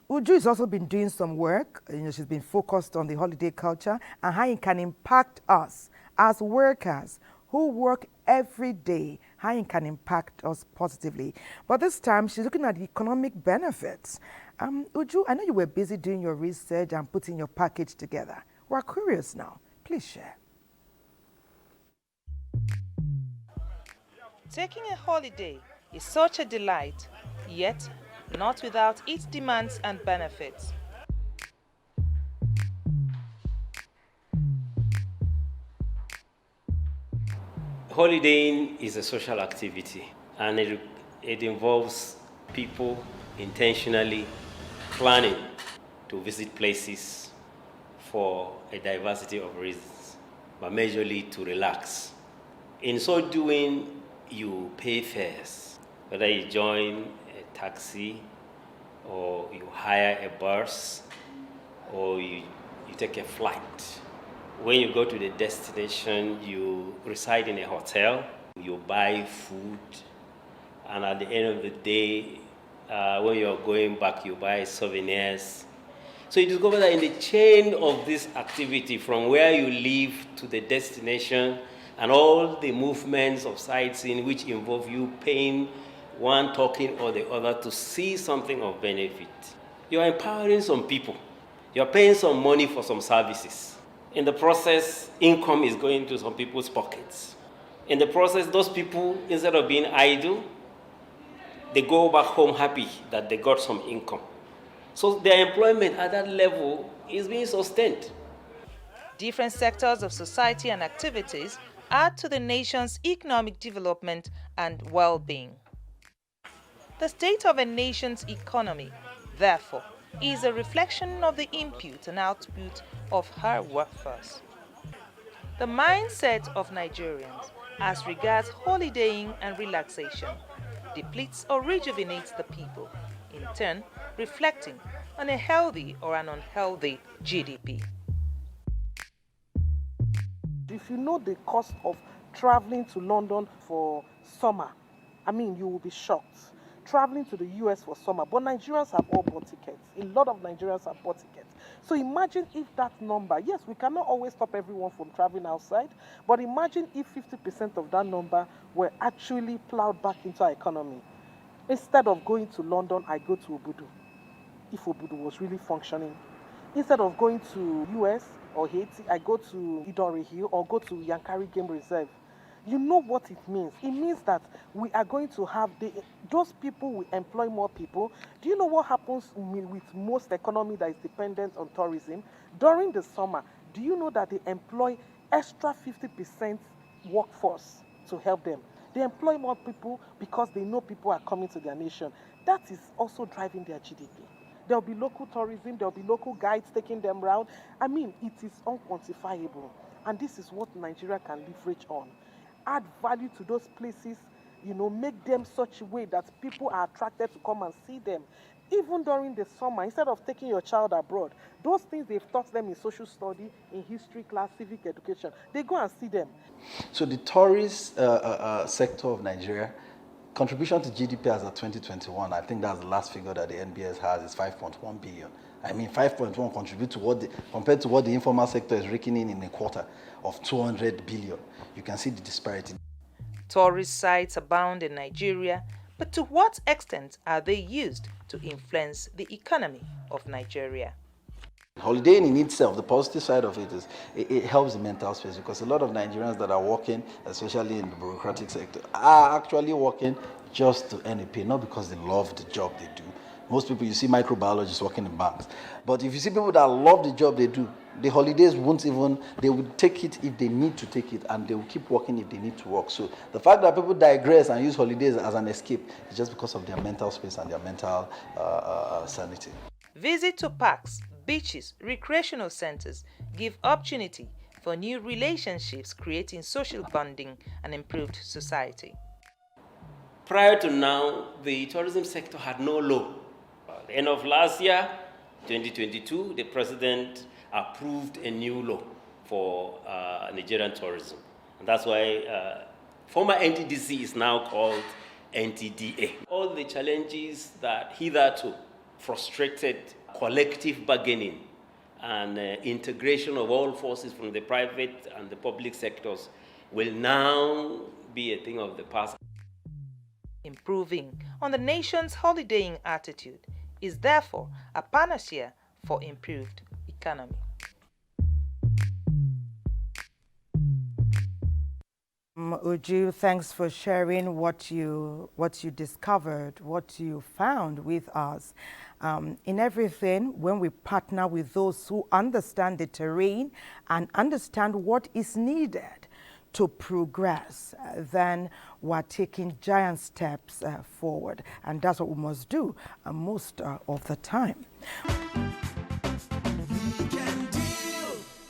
Uju has also been doing some work. She's been focused on the holiday culture and how it can impact us as workers who work every day, how it can impact us positively. But this time, she's looking at the economic benefits. Uju, I know you were busy doing your research and putting your package together. We're curious now. Please share. Taking a holiday is such a delight, yet not without its demands and benefits. Holidaying is a social activity, and it involves people intentionally planning to visit places for a diversity of reasons, but majorly to relax. In so doing, you pay fares, whether you join a taxi or you hire a bus or you take a flight. When you go to the destination, you reside in a hotel, you buy food, and at the end of the day, when you're going back, you buy souvenirs. So you discover that in the chain of this activity, from where you live to the destination, and all the movements of sightseeing which involve you paying one token or the other to see something of benefit, you're empowering some people. You're paying some money for some services. In the process, income is going to some people's pockets. In the process, those people, instead of being idle, they go back home happy that they got some income. So their employment at that level is being sustained. Different sectors of society and activities add to the nation's economic development and well-being. The state of a nation's economy, therefore, is a reflection of the input and output of her workforce. The mindset of Nigerians as regards holidaying and relaxation depletes or rejuvenates the people, in turn reflecting on a healthy or an unhealthy GDP. If you know the cost of traveling to London for summer, I mean, you will be shocked. Traveling to the US for summer, but Nigerians have all bought tickets. A lot of Nigerians have bought tickets. So imagine if that number, yes, we cannot always stop everyone from traveling outside, but imagine if 50% of that number were actually plowed back into our economy. Instead of going to London, I go to Obudu, if Obudu was really functioning. Instead of going to US or Haiti, I go to Idori Hill or go to Yankari Game Reserve. You know what it means. It means that we are going to have those people will employ more people. Do you know what happens with most economy that is dependent on tourism? During the summer, do you know that they employ extra 50% workforce to help them? They employ more people because they know people are coming to their nation. That is also driving their GDP. There'll be local tourism, there'll be local guides taking them around. I mean, it is unquantifiable. And this is what Nigeria can leverage on. Add value to those places, make them such a way that people are attracted to come and see them. Even during the summer, instead of taking your child abroad, those things they've taught them in social study, in history class, civic education, they go and see them. So the tourist sector of Nigeria, contribution to GDP as of 2021, I think that's the last figure that the NBS has, is 5.1 billion. I mean, 5.1 contribute to compared to what the informal sector is raking in a quarter of 200 billion. You can see the disparity. Tourist sites abound in Nigeria, but to what extent are they used to influence the economy of Nigeria? Holidaying in itself, the positive side of it is it helps the mental space, because a lot of Nigerians that are working, especially in the bureaucratic sector, are actually working just to earn a pay, not because they love the job they do. Most people, you see microbiologists working in banks. But if you see people that love the job they do, the holidays they would take it if they need to take it, and they will keep working if they need to work. So the fact that people digress and use holidays as an escape is just because of their mental space and their mental sanity. Visit to parks, beaches, recreational centers give opportunity for new relationships, creating social bonding and improved society. Prior to now, the tourism sector had no law. At the end of last year, 2022, the president approved a new law for Nigerian tourism. And that's why former NTDC is now called NTDA. All the challenges that hitherto frustrated collective bargaining and integration of all forces from the private and the public sectors will now be a thing of the past. Improving on the nation's holidaying attitude is therefore a panacea for improved economy. Uju, thanks for sharing what you discovered, what you found with us. In everything, when we partner with those who understand the terrain and understand what is needed to progress, then we're taking giant steps forward. And that's what we must do most of the time.